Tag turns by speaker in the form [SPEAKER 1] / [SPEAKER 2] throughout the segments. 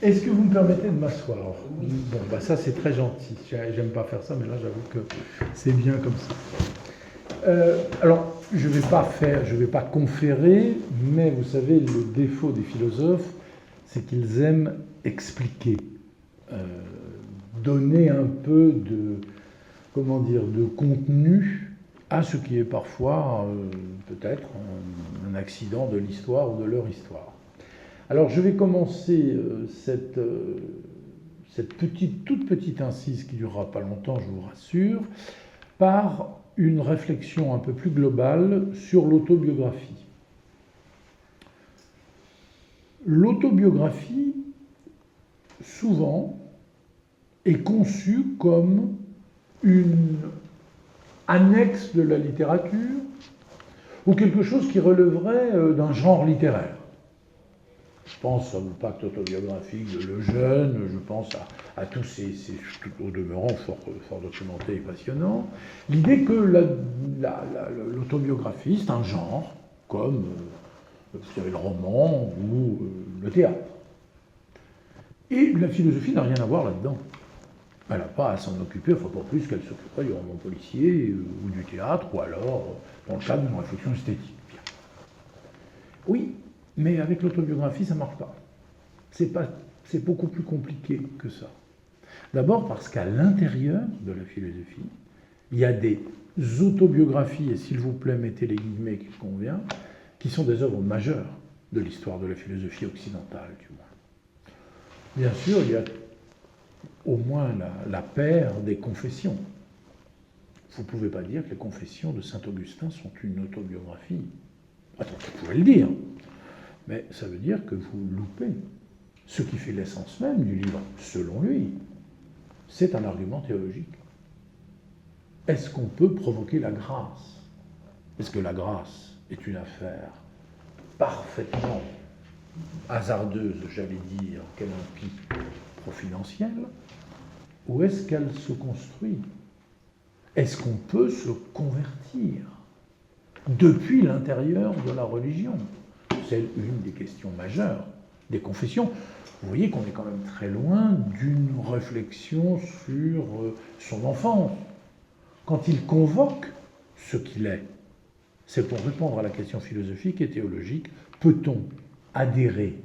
[SPEAKER 1] Est-ce que vous me permettez de m'asseoir? Bon, bah ça c'est très gentil. J'aime pas faire ça, mais là j'avoue que c'est bien comme ça. Alors, je vais pas conférer, mais vous savez, le défaut des philosophes, c'est qu'ils aiment expliquer, donner un peu de, comment dire, de contenu à ce qui est parfois peut-être un accident de l'histoire ou de leur histoire. Alors je vais commencer cette toute petite incise qui ne durera pas longtemps, je vous rassure, par une réflexion un peu plus globale sur l'autobiographie. L'autobiographie, souvent, est conçue comme une annexe de la littérature ou quelque chose qui relèverait d'un genre littéraire. Je pense au pacte autobiographique de Lejeune, je pense à tous ces au demeurant fort documentés et passionnants. L'idée que l'autobiographie, c'est un genre, comme vous savez, le roman ou le théâtre. Et la philosophie n'a rien à voir là-dedans. Elle n'a pas à s'en occuper, enfin pas plus qu'elle s'occuperait du roman policier ou du théâtre, ou alors dans le cadre d'une réflexion esthétique. Bien. Oui, mais avec l'autobiographie, ça ne marche pas. C'est beaucoup plus compliqué que ça. D'abord parce qu'à l'intérieur de la philosophie, il y a des autobiographies, et s'il vous plaît, mettez les guillemets qu'il convient, qui sont des œuvres majeures de l'histoire de la philosophie occidentale, du moins. Bien sûr, il y a au moins la paire des confessions. Vous ne pouvez pas dire que les confessions de Saint-Augustin sont une autobiographie. Attends, vous pouvez le dire. Mais ça veut dire que vous loupez. Ce qui fait l'essence même du livre, selon lui, c'est un argument théologique. Est-ce qu'on peut provoquer la grâce? Est-ce que la grâce est une affaire parfaitement hasardeuse, j'allais dire, qu'elle implique providentielle, ou est-ce qu'elle se construit? Est-ce qu'on peut se convertir depuis l'intérieur de la religion? C'est une des questions majeures des confessions. Vous voyez qu'on est quand même très loin d'une réflexion sur son enfance. Quand il convoque ce qu'il est, c'est pour répondre à la question philosophique et théologique, peut-on adhérer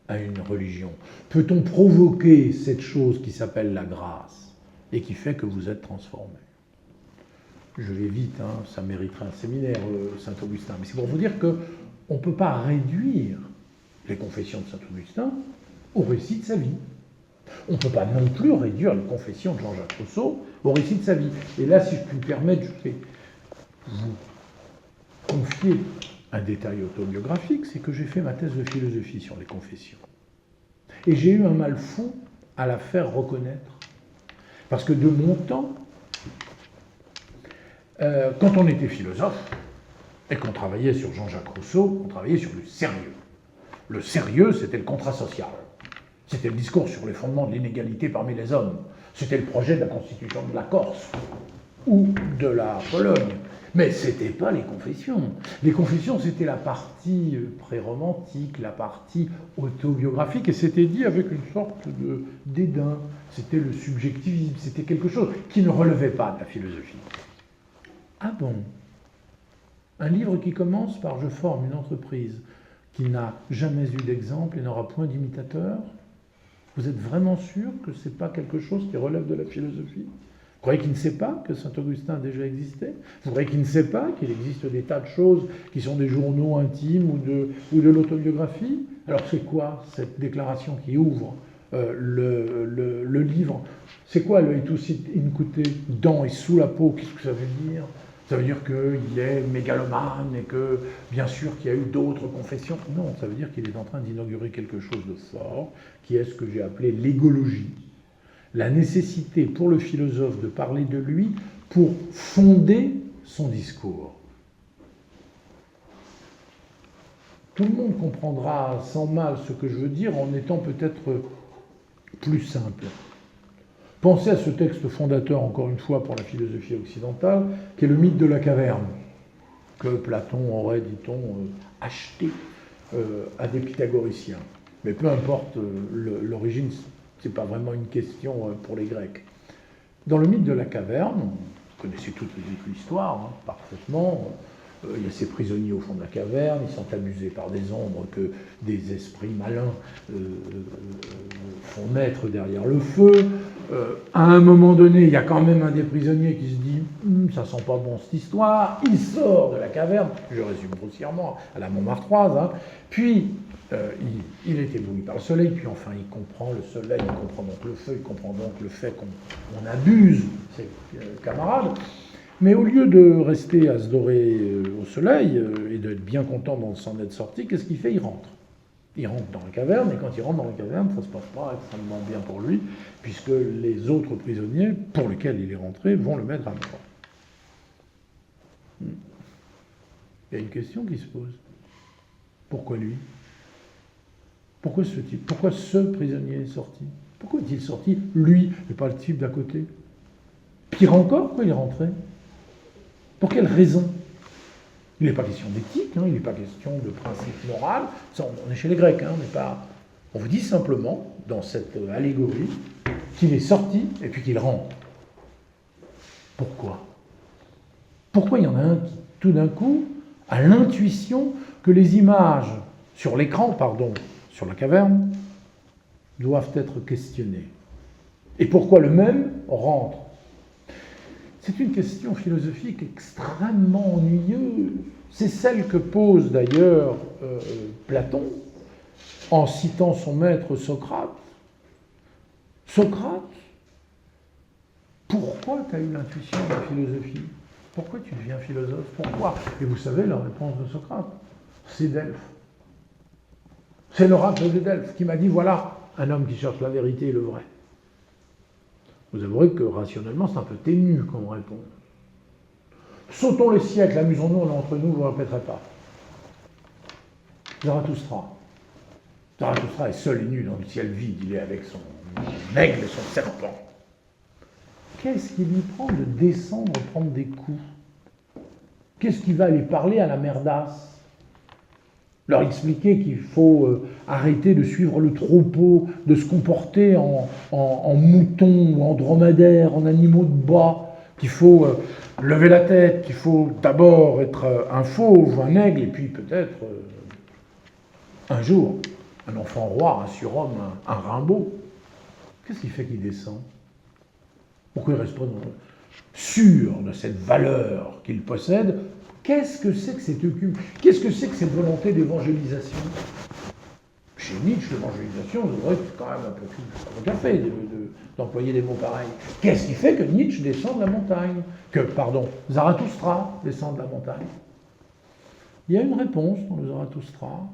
[SPEAKER 1] à une religion? Peut-on provoquer cette chose qui s'appelle la grâce et qui fait que vous êtes transformé? Je vais vite, hein, ça mériterait un séminaire, Saint-Augustin, mais c'est pour vous dire que on ne peut pas réduire les confessions de Saint-Augustin au récit de sa vie. On ne peut pas non plus réduire les confessions de Jean-Jacques Rousseau au récit de sa vie. Et là, si je puis me permettre, je vais vous confier un détail autobiographique, c'est que j'ai fait ma thèse de philosophie sur les confessions. Et j'ai eu un mal fou à la faire reconnaître. Parce que de mon temps, quand on était philosophe, et qu'on travaillait sur Jean-Jacques Rousseau, on travaillait sur le sérieux. Le sérieux, c'était le contrat social. C'était le discours sur les fondements de l'inégalité parmi les hommes. C'était le projet de la constitution de la Corse ou de la Pologne. Mais ce n'était pas les confessions. Les confessions, c'était la partie pré-romantique, la partie autobiographique, et c'était dit avec une sorte de dédain. C'était le subjectivisme, c'était quelque chose qui ne relevait pas de la philosophie. Ah bon? Un livre qui commence par « Je forme une entreprise qui n'a jamais eu d'exemple et n'aura point d'imitateur ». Vous êtes vraiment sûr que ce n'est pas quelque chose qui relève de la philosophie? Vous croyez qu'il ne sait pas que Saint-Augustin a déjà existé? Vous croyez qu'il ne sait pas qu'il existe des tas de choses qui sont des journaux intimes ou de l'autobiographie? Alors c'est quoi cette déclaration qui ouvre le livre? C'est quoi le « itusit incute » dans et sous la peau? Qu'est-ce que ça veut dire? Ça veut dire qu'il est mégalomane et que, bien sûr, qu'il y a eu d'autres confessions? Non, ça veut dire qu'il est en train d'inaugurer quelque chose de fort, qui est ce que j'ai appelé l'égologie. La nécessité pour le philosophe de parler de lui pour fonder son discours. Tout le monde comprendra sans mal ce que je veux dire en étant peut-être plus simple. Pensez à ce texte fondateur, encore une fois, pour la philosophie occidentale, qui est le mythe de la caverne, que Platon aurait, dit-on, acheté à des pythagoriciens. Mais peu importe l'origine, ce n'est pas vraiment une question pour les Grecs. Dans le mythe de la caverne, vous connaissez toute l'histoire parfaitement, il y a ces prisonniers au fond de la caverne, ils sont abusés par des ombres que des esprits malins font naître derrière le feu. À un moment donné, il y a quand même un des prisonniers qui se dit « ça sent pas bon cette histoire », il sort de la caverne, je résume grossièrement, à la Montmartroise, puis il est ébloui par le soleil, puis enfin il comprend le soleil, il comprend donc le feu, il comprend donc le fait qu'on abuse ses camarades. Mais au lieu de rester à se dorer au soleil et d'être bien content d'en s'en être sorti, qu'est-ce qu'il fait? Il rentre. Il rentre dans la caverne, et quand il rentre dans la caverne, ça ne se passe pas extrêmement bien pour lui, puisque les autres prisonniers, pour lesquels il est rentré, vont le mettre à mort. Il y a une question qui se pose. Pourquoi lui? Pourquoi ce type? Pourquoi ce prisonnier est sorti? Pourquoi est-il sorti, lui, et pas le type d'à côté? Pire encore, pourquoi il est rentré? Pour quelle raison? Il n'est pas question d'éthique, il n'est pas question de principe moral. Ça, on est chez les Grecs, on vous dit simplement, dans cette allégorie, qu'il est sorti et puis qu'il rentre. Pourquoi? Pourquoi il y en a un qui, tout d'un coup, a l'intuition que les images sur l'écran, sur la caverne, doivent être questionnées? Et pourquoi le même rentre? C'est une question philosophique extrêmement ennuyeuse. C'est celle que pose d'ailleurs Platon en citant son maître Socrate. Socrate, pourquoi tu as eu l'intuition de la philosophie? Pourquoi tu deviens philosophe? Pourquoi? Et vous savez la réponse de Socrate, c'est Delphes. C'est l'oracle de Delphes qui m'a dit, voilà, un homme qui cherche la vérité et le vrai. Vous avouerez que rationnellement, c'est un peu ténu comme réponse. Sautons les siècles, amusons-nous entre nous, vous ne répéterez pas. Zarathustra. Zarathustra est seul et nu dans le ciel vide, il est avec son aigle et son serpent. Qu'est-ce qui lui prend de descendre, prendre des coups? Qu'est-ce qui va aller parler à la merdasse? Leur expliquer qu'il faut arrêter de suivre le troupeau, de se comporter en mouton ou en dromadaire, en animaux de bois, qu'il faut lever la tête, qu'il faut d'abord être un fauve, un aigle, et puis peut-être un jour un enfant roi, un surhomme, un Rimbaud. Qu'est-ce qui fait qu'il descend? Pourquoi il reste pas sûr de cette valeur qu'il possède? Qu'est-ce que c'est que cette Qu'est-ce que c'est que cette volonté d'évangélisation? Chez Nietzsche, l'évangélisation, vous aurez quand même un peu plus de café d'employer des mots pareils. Qu'est-ce qui fait que Nietzsche descend de la montagne? Zarathustra descend de la montagne? Il y a une réponse dans le Zarathustra,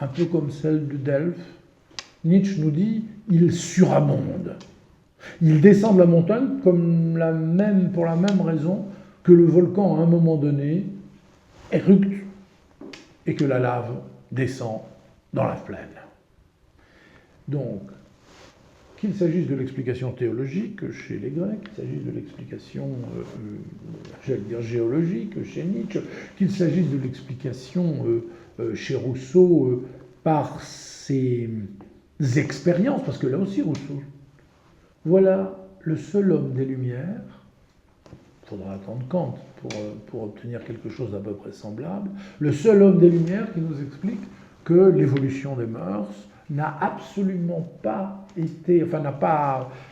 [SPEAKER 1] un peu comme celle de Delphes. Nietzsche nous dit, il surabonde. Il descend de la montagne pour la même raison que le volcan, à un moment donné, éructe et que la lave descend dans la plaine. Donc, qu'il s'agisse de l'explication théologique chez les Grecs, qu'il s'agisse de l'explication, géologique chez Nietzsche, qu'il s'agisse de l'explication chez Rousseau par ses expériences, parce que là aussi Rousseau, voilà le seul homme des Lumières. Il faudra attendre Kant pour obtenir quelque chose d'à peu près semblable. Le seul homme des Lumières qui nous explique que l'évolution des mœurs n'a absolument pas été,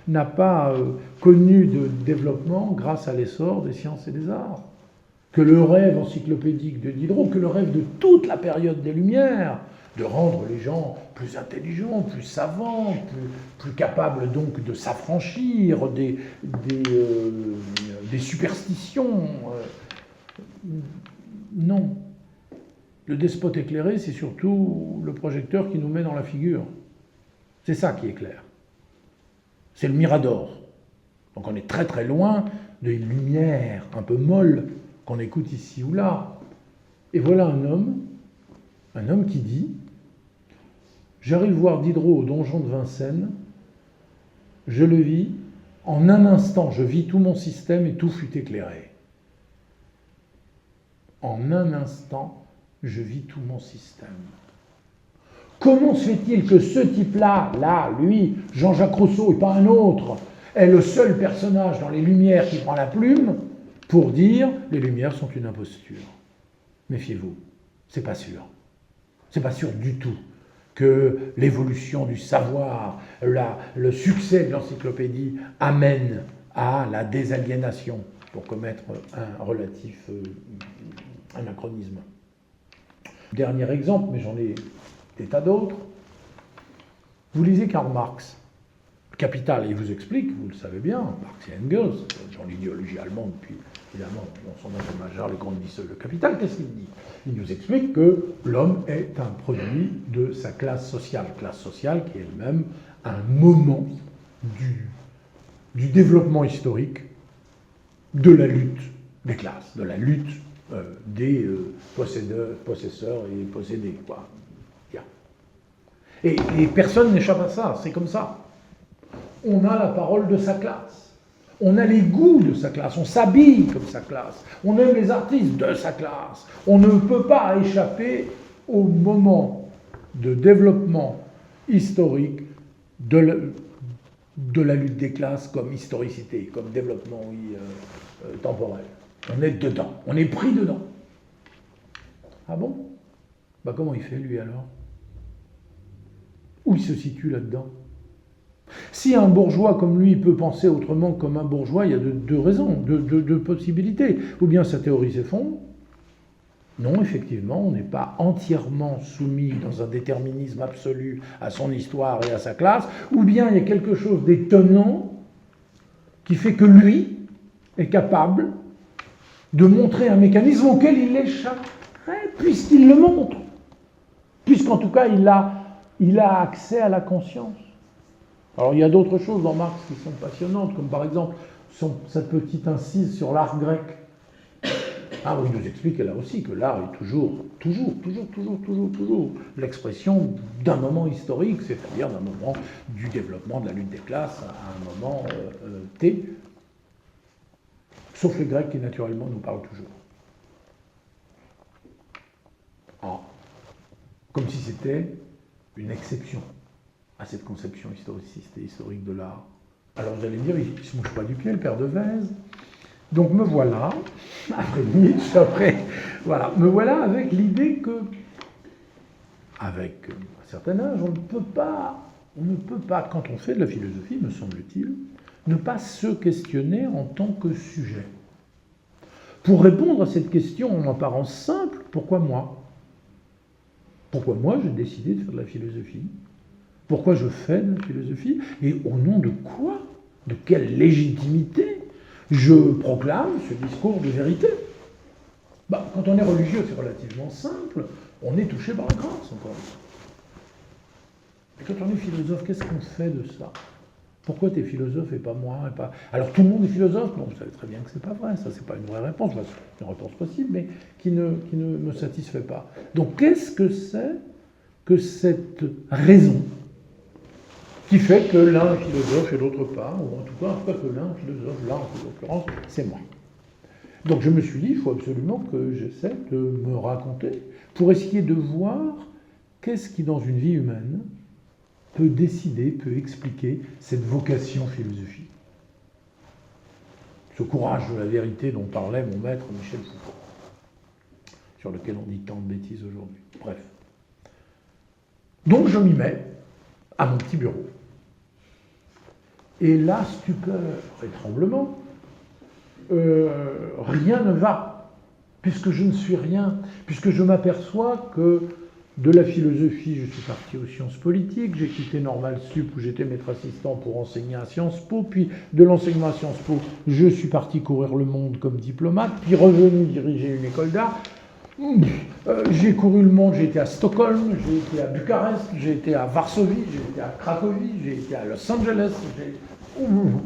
[SPEAKER 1] n'a pas connu de développement grâce à l'essor des sciences et des arts. Que le rêve encyclopédique de Diderot, que le rêve de toute la période des Lumières, de rendre les gens plus intelligents, plus savants, plus capables donc de s'affranchir des superstitions. Non. Le despote éclairé, c'est surtout le projecteur qui nous met dans la figure. C'est ça qui est clair. C'est le Mirador. Donc on est très très loin des lumières un peu molles qu'on écoute ici ou là. Et voilà un homme qui dit « J'arrive voir Diderot au donjon de Vincennes, je le vis, en un instant je vis tout mon système et tout fut éclairé. En un instant, je vis tout mon système. » Comment se fait-il que ce type-là, lui, Jean-Jacques Rousseau et pas un autre, est le seul personnage dans les Lumières qui prend la plume pour dire les Lumières sont une imposture? Méfiez-vous, c'est pas sûr. C'est pas sûr du tout que l'évolution du savoir, le succès de l'encyclopédie amène à la désaliénation, pour commettre un relatif anachronisme. Dernier exemple, mais j'en ai des tas d'autres. Vous lisez Karl Marx, Capital, il vous explique, vous le savez bien, Marx et Engels, dans l'idéologie allemande, puis évidemment, dans son œuvre majeure, les grandes listes de Capital, qu'est-ce qu'il dit? Il nous explique que l'homme est un produit de sa classe sociale qui est elle-même un moment du développement historique de la lutte des classes, de la lutte des possesseurs et possédés, quoi. Et personne n'échappe à ça, c'est comme ça. On a la parole de sa classe, on a les goûts de sa classe, on s'habille comme sa classe, on aime les artistes de sa classe. On ne peut pas échapper au moment de développement historique de la lutte des classes comme historicité, comme développement temporel. On est dedans, on est pris dedans. Ah bon? Bah comment il fait lui alors? Où il se situe là-dedans? Si un bourgeois comme lui peut penser autrement comme un bourgeois, il y a deux raisons, deux possibilités. Ou bien sa théorie s'effondre. Non, effectivement, on n'est pas entièrement soumis dans un déterminisme absolu à son histoire et à sa classe. Ou bien il y a quelque chose d'étonnant qui fait que lui est capable de montrer un mécanisme auquel il échapperait, puisqu'il le montre. Puisqu'en tout cas, il a accès à la conscience. Alors il y a d'autres choses dans Marx qui sont passionnantes, comme par exemple cette petite incise sur l'art grec. Ah oui, il nous explique là aussi que l'art est toujours l'expression d'un moment historique, c'est-à-dire d'un moment du développement de la lutte des classes à un moment T, sauf les Grecs qui naturellement nous parlent toujours. Ah, comme si c'était une exception à cette conception historiciste et historique de l'art. Alors vous allez me dire, il ne se mouche pas du pied, le père de Vèze. Donc me voilà, après Nietzsche, me voilà avec l'idée que, avec un certain âge, on ne peut pas, quand on fait de la philosophie, me semble-t-il, ne pas se questionner en tant que sujet. Pour répondre à cette question en apparence simple, pourquoi moi? Pourquoi moi j'ai décidé de faire de la philosophie? Pourquoi je fais de la philosophie? Et au nom de quoi? De quelle légitimité je proclame ce discours de vérité? Quand on est religieux, c'est relativement simple. On est touché par la grâce, encore une fois. Et quand on est philosophe, qu'est-ce qu'on fait de ça? Pourquoi tu es philosophe et pas moi et pas... Alors tout le monde est philosophe? Non, vous savez très bien que c'est pas vrai. Ça, c'est pas une vraie réponse. C'est une réponse possible, mais qui ne me satisfait pas. Donc qu'est-ce que c'est que cette raison qui fait que l'un est philosophe et l'autre pas, ou en tout cas que l'un est philosophe, là en l'occurrence, c'est moi. Donc je me suis dit, il faut absolument que j'essaie de me raconter pour essayer de voir qu'est-ce qui, dans une vie humaine, peut décider, peut expliquer cette vocation philosophique. Ce courage de la vérité dont parlait mon maître Michel Foucault, sur lequel on dit tant de bêtises aujourd'hui. Bref. Donc je m'y mets à mon petit bureau. Et là, stupeur et tremblement, rien ne va, puisque je ne suis rien, puisque je m'aperçois que de la philosophie, je suis parti aux sciences politiques, j'ai quitté Normal Sup où j'étais maître assistant pour enseigner à Sciences Po, puis de l'enseignement à Sciences Po, je suis parti courir le monde comme diplomate, puis revenu diriger une école d'art. J'ai couru le monde, j'ai été à Stockholm, j'ai été à Bucarest, j'ai été à Varsovie, j'ai été à Cracovie, j'ai été à Los Angeles,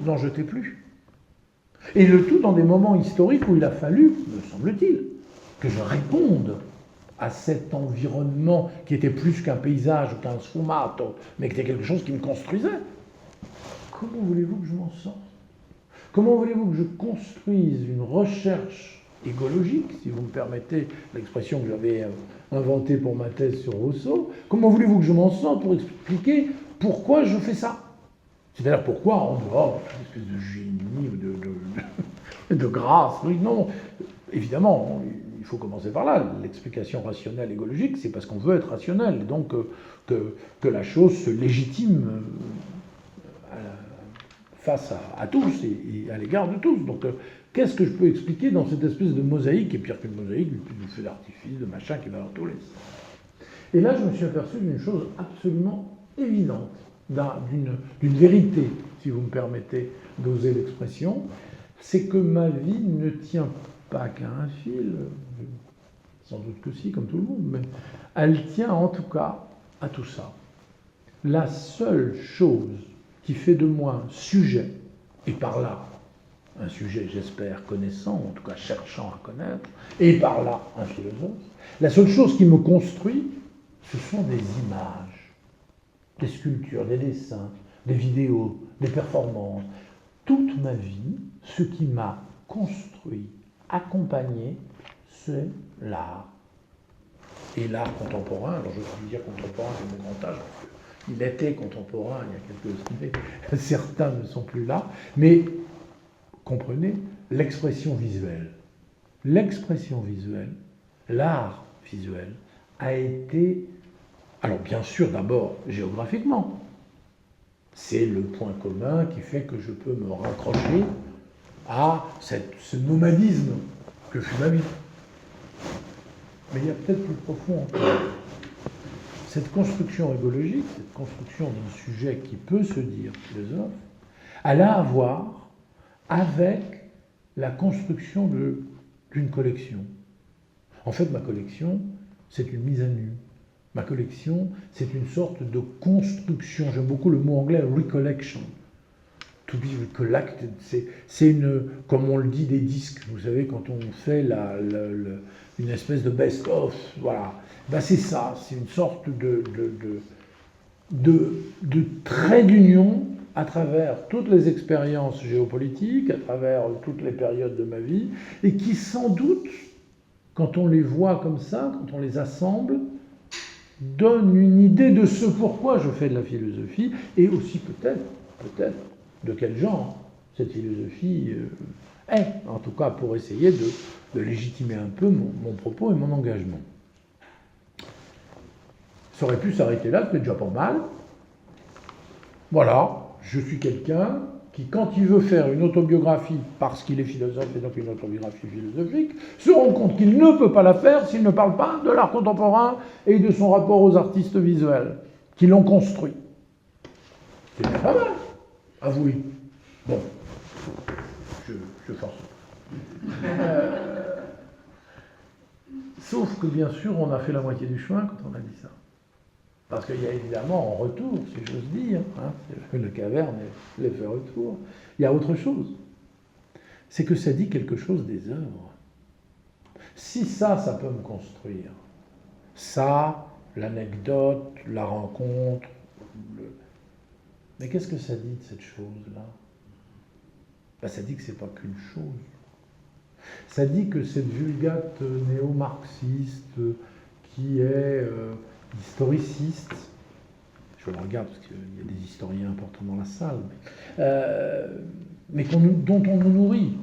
[SPEAKER 1] n'en jetez plus. Et le tout dans des moments historiques où il a fallu, me semble-t-il, que je réponde à cet environnement qui était plus qu'un paysage ou qu'un sfumato, mais qui était quelque chose qui me construisait. Comment voulez-vous que je m'en sorte? Comment voulez-vous que je construise une recherche égologique, si vous me permettez l'expression que j'avais inventée pour ma thèse sur Rousseau. Comment voulez-vous que je m'en sorte pour expliquer pourquoi je fais ça? C'est-à-dire pourquoi, en dehors d'une espèce de génie ou de grâce? Oui, non. Évidemment, il faut commencer par là. L'explication rationnelle égologique, c'est parce qu'on veut être rationnel, et donc que la chose se légitime face à tous et à l'égard de tous. Donc, qu'est-ce que je peux expliquer dans cette espèce de mosaïque, et pire qu'une mosaïque, du feu d'artifice, de machin qui va dans tous les sens? Et là, je me suis aperçu d'une chose absolument évidente, d'une vérité, si vous me permettez d'oser l'expression, c'est que ma vie ne tient pas qu'à un fil, sans doute que si, comme tout le monde, mais elle tient en tout cas à tout ça. La seule chose qui fait de moi un sujet, et par là, un sujet, j'espère, connaissant, en tout cas cherchant à connaître, et par là, un philosophe, la seule chose qui me construit, ce sont des images, des sculptures, des dessins, des vidéos, des performances. Toute ma vie, ce qui m'a construit, accompagné, c'est l'art. Et l'art contemporain, alors je vais dire contemporain, c'est mon grand âge, parce qu'il était contemporain il y a quelques années, certains ne sont plus là, mais comprenez, l'expression visuelle, l'art visuel a été, alors bien sûr d'abord géographiquement, c'est le point commun qui fait que je peux me raccrocher à ce nomadisme que fut ma vie. Mais il y a peut-être plus profond encore. Cette construction égologique, cette construction d'un sujet qui peut se dire philosophe, elle a à voir avec la construction d'une collection. En fait, ma collection, c'est une mise à nu. Ma collection, c'est une sorte de construction. J'aime beaucoup le mot anglais recollection. To be recollected, c'est une, comme on le dit, des disques. Vous savez, quand on fait une espèce de best-of, voilà. Ben c'est ça, c'est une sorte de trait d'union à travers toutes les expériences géopolitiques, à travers toutes les périodes de ma vie, et qui sans doute, quand on les voit comme ça, quand on les assemble, donne une idée de ce pourquoi je fais de la philosophie, et aussi peut-être, de quel genre cette philosophie est, en tout cas pour essayer de légitimer un peu mon propos et mon engagement. Ça aurait pu s'arrêter là, c'était déjà pas mal. Voilà, je suis quelqu'un qui, quand il veut faire une autobiographie parce qu'il est philosophe et donc une autobiographie philosophique, se rend compte qu'il ne peut pas la faire s'il ne parle pas de l'art contemporain et de son rapport aux artistes visuels qui l'ont construit. C'est bien pas mal, avouez. Bon, je force. Sauf que bien sûr, on a fait la moitié du chemin quand on a dit ça. Parce qu'il y a évidemment en retour, si j'ose dire, le caverne et l'effet retour, il y a autre chose. C'est que ça dit quelque chose des œuvres. Si ça peut me construire, ça, l'anecdote, la rencontre, mais qu'est-ce que ça dit de cette chose-là? Ben, ça dit que c'est pas qu'une chose. Ça dit que cette vulgate néo-marxiste qui est historiciste, je le regarde parce qu'il y a des historiens importants dans la salle, mais dont on nous nourrit,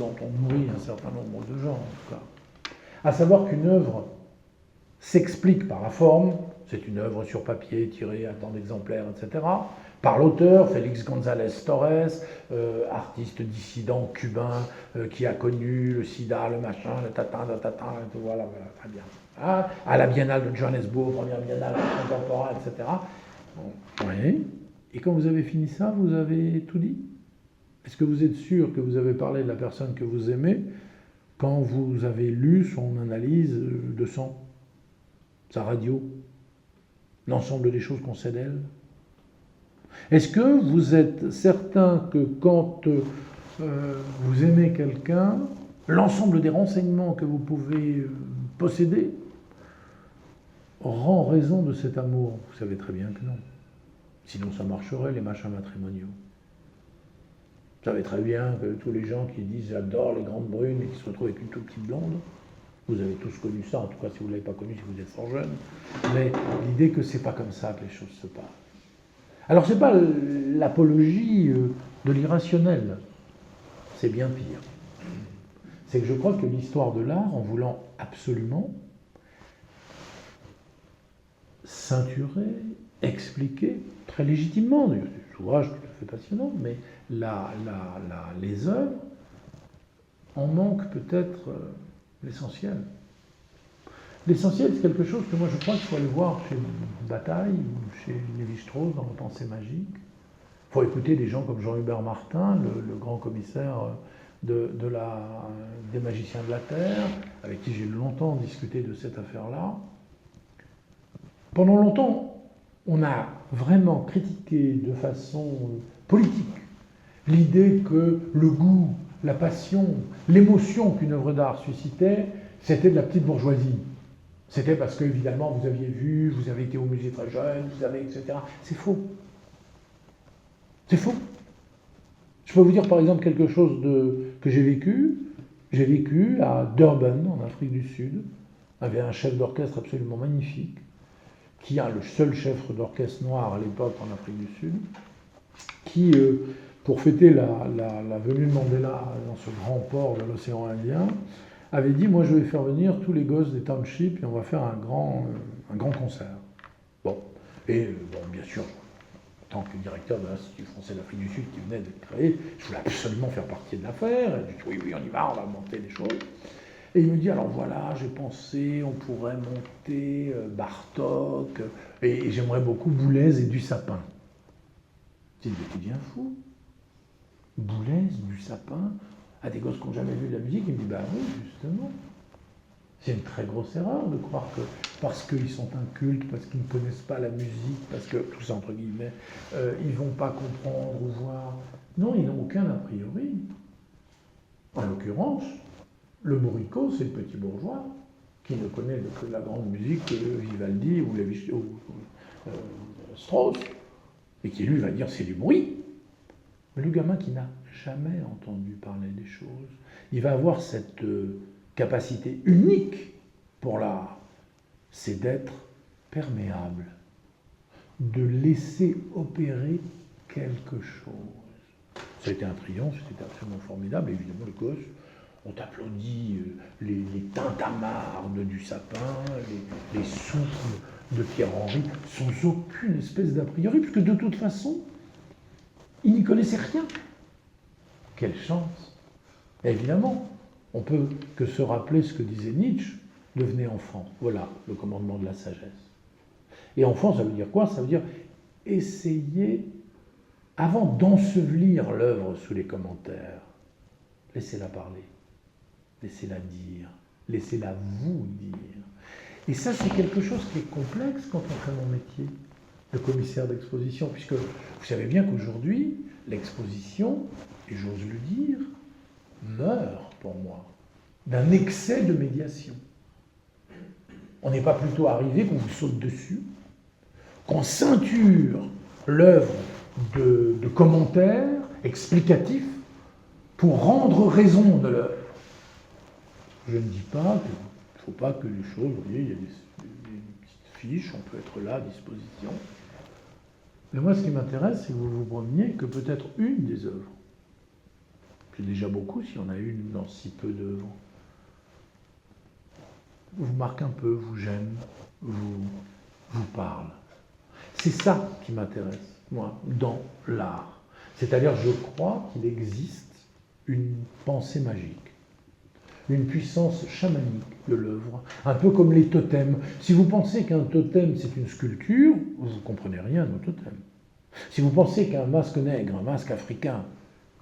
[SPEAKER 1] un certain nombre de gens en tout cas. À savoir qu'une œuvre s'explique par la forme, c'est une œuvre sur papier tirée à tant d'exemplaires, etc., par l'auteur, Félix González Torres, artiste dissident cubain qui a connu le sida, le machin, le tatin, voilà, très bien. À la Biennale de Johannesburg, première Biennale contemporaine, etc. Bon, oui. Et quand vous avez fini ça, vous avez tout dit? Est-ce que vous êtes sûr que vous avez parlé de la personne que vous aimez quand vous avez lu son analyse de son, sa radio, l'ensemble des choses qu'on sait d'elle? Est-ce que vous êtes certain que quand vous aimez quelqu'un, l'ensemble des renseignements que vous pouvez posséder rend raison de cet amour? Vous savez très bien que non. Sinon ça marcherait, les machins matrimoniaux. Vous savez très bien que tous les gens qui disent j'adore les grandes brunes et qui se retrouvent avec une toute petite blonde, vous avez tous connu ça, en tout cas si vous ne l'avez pas connu, si vous êtes fort jeune, mais l'idée que c'est pas comme ça que les choses se passent. Alors c'est pas l'apologie de l'irrationnel, c'est bien pire. C'est que je crois que l'histoire de l'art, en voulant absolument ceinturer, expliquer, très légitimement, des ouvrages tout à fait passionnants, mais les œuvres en manquent peut-être l'essentiel. L'essentiel, c'est quelque chose que moi je crois qu'il faut aller voir chez Bataille ou chez Lévi-Strauss dans La Pensée magique. Il faut écouter des gens comme Jean-Hubert Martin, le grand commissaire des magiciens de la Terre, avec qui j'ai longtemps discuté de cette affaire-là. Pendant longtemps, on a vraiment critiqué de façon politique l'idée que le goût, la passion, l'émotion qu'une œuvre d'art suscitait, c'était de la petite bourgeoisie. C'était parce que, évidemment, vous aviez vu, vous avez été au musée très jeune, vous avez, etc. C'est faux. C'est faux. Je peux vous dire, par exemple, quelque chose que j'ai vécu. J'ai vécu à Durban, en Afrique du Sud. Il y avait un chef d'orchestre absolument magnifique, qui est le seul chef d'orchestre noir à l'époque en Afrique du Sud, qui, pour fêter la venue de Mandela dans ce grand port de l'océan Indien, avait dit, moi je vais faire venir tous les gosses des townships et on va faire un grand concert. Bon, et bon, bien sûr, en tant que directeur de l'Institut français d'Afrique du Sud qui venait d'être créé, je voulais absolument faire partie de l'affaire, et je dis oui, on y va, on va monter des choses. Et il me dit, alors voilà, j'ai pensé, on pourrait monter Bartók, et j'aimerais beaucoup Boulez et Dussapin. Je dis, mais tu deviens fou. Boulez, Dussapin, à des gosses qui n'ont jamais vu de la musique, il me dit, bah oui, justement. C'est une très grosse erreur de croire que parce qu'ils sont incultes, parce qu'ils ne connaissent pas la musique, parce que, tout ça entre guillemets, ils ne vont pas comprendre ou voir. Non, ils n'ont aucun a priori. En l'occurrence, le bourricot, c'est le petit bourgeois qui ne connaît que la grande musique que Vivaldi ou Strauss, et qui lui va dire c'est du bruit. Mais le gamin qui n'a jamais entendu parler des choses, il va avoir cette capacité unique pour l'art, c'est d'être perméable, de laisser opérer quelque chose. Ça a été un triomphe, c'était absolument formidable, évidemment les gosses ont applaudi les tintamarres de Dussapin, les souffles de Pierre-Henry, sans aucune espèce d'a priori, puisque de toute façon, ils n'y connaissaient rien. Quelle chance! Et évidemment, on peut que se rappeler ce que disait Nietzsche, devenez enfant. Voilà le commandement de la sagesse. Et enfant, ça veut dire quoi? Ça veut dire essayer, avant d'ensevelir l'œuvre sous les commentaires, laissez-la parler, laissez-la dire, laissez-la vous dire. Et ça, c'est quelque chose qui est complexe quand on fait mon métier de commissaire d'exposition, puisque vous savez bien qu'aujourd'hui, l'exposition, et j'ose le dire, meurt pour moi d'un excès de médiation. On n'est pas plutôt arrivé qu'on vous saute dessus, qu'on ceinture l'œuvre de commentaires explicatifs pour rendre raison de l'œuvre. Je ne dis pas qu'il ne faut pas que les choses, vous voyez, il y a des petites fiches, on peut être là à disposition. Mais moi, ce qui m'intéresse, c'est que vous vous promeniez que peut-être une des œuvres, c'est déjà beaucoup si on a une dans si peu d'œuvres, vous marque un peu, vous gêne, vous parle. C'est ça qui m'intéresse, moi, dans l'art. C'est-à-dire, je crois qu'il existe une pensée magique, une puissance chamanique de l'œuvre, un peu comme les totems. Si vous pensez qu'un totem, c'est une sculpture, vous ne comprenez rien au totem. Si vous pensez qu'un masque nègre, un masque africain,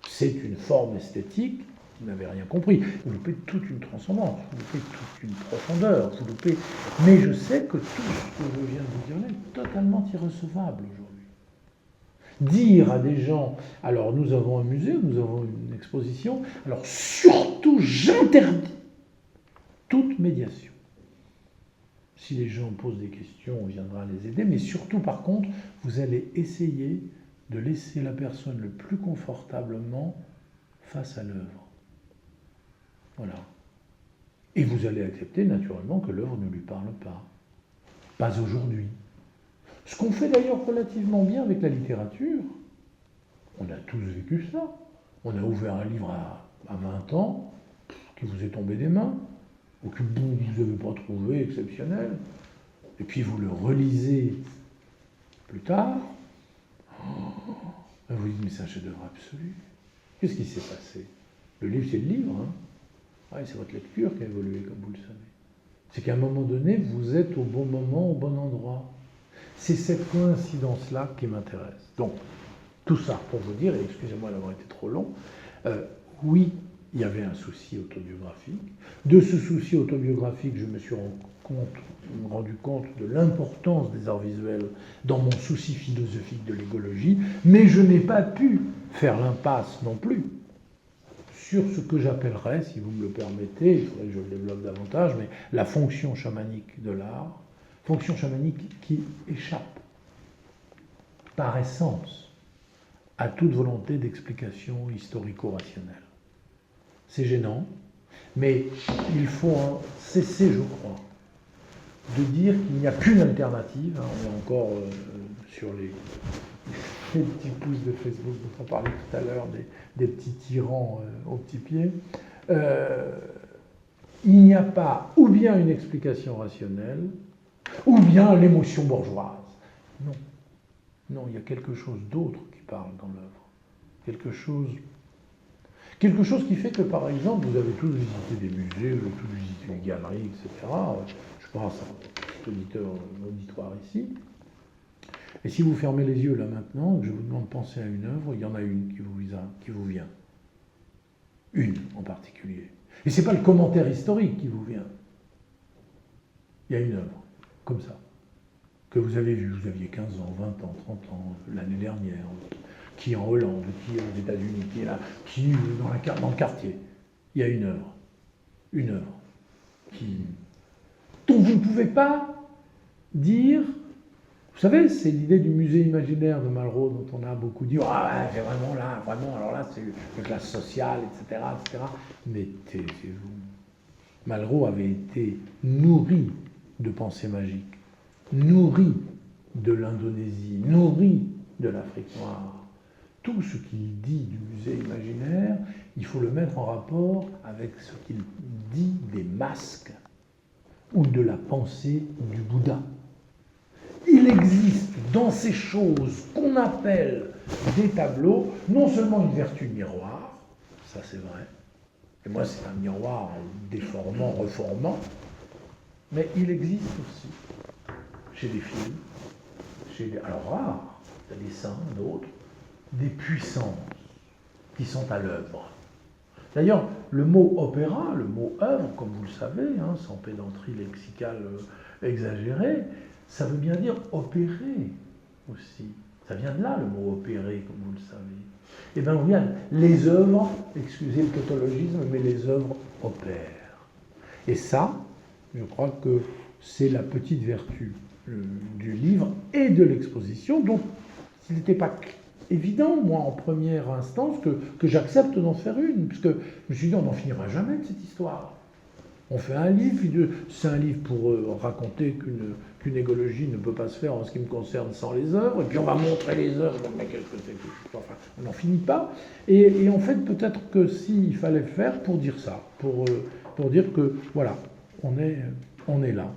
[SPEAKER 1] c'est une forme esthétique, vous n'avez rien compris. Vous loupez toute une transcendance, vous loupez toute une profondeur, vous loupez... Mais je sais que tout ce que je viens de vous dire là est totalement irrecevable aujourd'hui. Dire à des gens, alors nous avons un musée, nous avons une exposition, alors surtout j'interdis toute médiation. Si les gens posent des questions, on viendra les aider, mais surtout par contre, vous allez essayer de laisser la personne le plus confortablement face à l'œuvre. Voilà. Et vous allez accepter naturellement que l'œuvre ne lui parle pas. Pas aujourd'hui. Ce qu'on fait d'ailleurs relativement bien avec la littérature. On a tous vécu ça. On a ouvert un livre à 20 ans, qui vous est tombé des mains, ou que vous n'avez pas trouvé exceptionnel. Et puis vous le relisez plus tard. Vous dites, mais c'est un chef-d'œuvre absolu. Qu'est-ce qui s'est passé? Le livre, c'est le livre. Hein. C'est votre lecture qui a évolué, comme vous le savez. C'est qu'à un moment donné, vous êtes au bon moment, au bon endroit. C'est cette coïncidence-là qui m'intéresse. Donc, tout ça pour vous dire, et excusez-moi d'avoir été trop long, oui, il y avait un souci autobiographique. De ce souci autobiographique, je me suis rendu compte de l'importance des arts visuels dans mon souci philosophique de l'égologie, mais je n'ai pas pu faire l'impasse non plus sur ce que j'appellerais, si vous me le permettez, il faudrait que je le développe davantage, mais la fonction chamanique de l'art, fonction chamanique qui échappe par essence à toute volonté d'explication historico-rationnelle. C'est gênant, mais il faut cesser, je crois, de dire qu'il n'y a qu'une alternative. On est encore sur les petits pouces de Facebook dont on parlait tout à l'heure, des petits tyrans aux petits pieds. Il n'y a pas ou bien une explication rationnelle, ou bien l'émotion bourgeoise. Non. Non, il y a quelque chose d'autre qui parle dans l'œuvre. Quelque chose qui fait que, par exemple, vous avez tous visité des musées, vous avez tous visité des galeries, etc. Je pense à l'auditoire ici. Et si vous fermez les yeux là maintenant, que je vous demande de penser à une œuvre, il y en a une qui vous vient. Une en particulier. Et ce n'est pas le commentaire historique qui vous vient. Il y a une œuvre, comme ça, que vous avez vue, vous aviez 15 ans, 20 ans, 30 ans, l'année dernière, qui est en Hollande, qui est aux États-Unis, qui est là, qui est dans le quartier. Il y a une œuvre dont vous ne pouvez pas dire. Vous savez, c'est l'idée du musée imaginaire de Malraux dont on a beaucoup dit. Ah, ouais, c'est vraiment là, vraiment, alors là, c'est une classe sociale, etc., etc. Mais taisez-vous. Malraux avait été nourri de pensées magiques, nourri de l'Indonésie, nourri de l'Afrique noire. Tout ce qu'il dit du musée imaginaire, il faut le mettre en rapport avec ce qu'il dit des masques ou de la pensée du Bouddha. Il existe dans ces choses qu'on appelle des tableaux, non seulement une vertu de miroir, ça c'est vrai, et moi c'est un miroir déformant, reformant, mais il existe aussi chez des films, alors rares, il y a des saints, d'autres, des puissances qui sont à l'œuvre. D'ailleurs, le mot opéra, le mot œuvre, comme vous le savez, sans pédanterie lexicale exagérée, ça veut bien dire opérer aussi. Ça vient de là, le mot opérer, comme vous le savez. Eh bien, bien, les œuvres, excusez le tautologisme, mais les œuvres opèrent. Et ça, je crois que c'est la petite vertu du livre et de l'exposition, donc s'il n'était pas évident, moi, en première instance, que j'accepte d'en faire une, puisque je me suis dit, on n'en finira jamais de cette histoire. On fait un livre, c'est un livre pour raconter qu'une égologie ne peut pas se faire en ce qui me concerne sans les œuvres, et puis on va montrer les œuvres, mais qu'est-ce que c'est que... Enfin, on n'en finit pas. Et en fait, peut-être que s'il fallait le faire pour dire ça, pour dire que, voilà, on est là.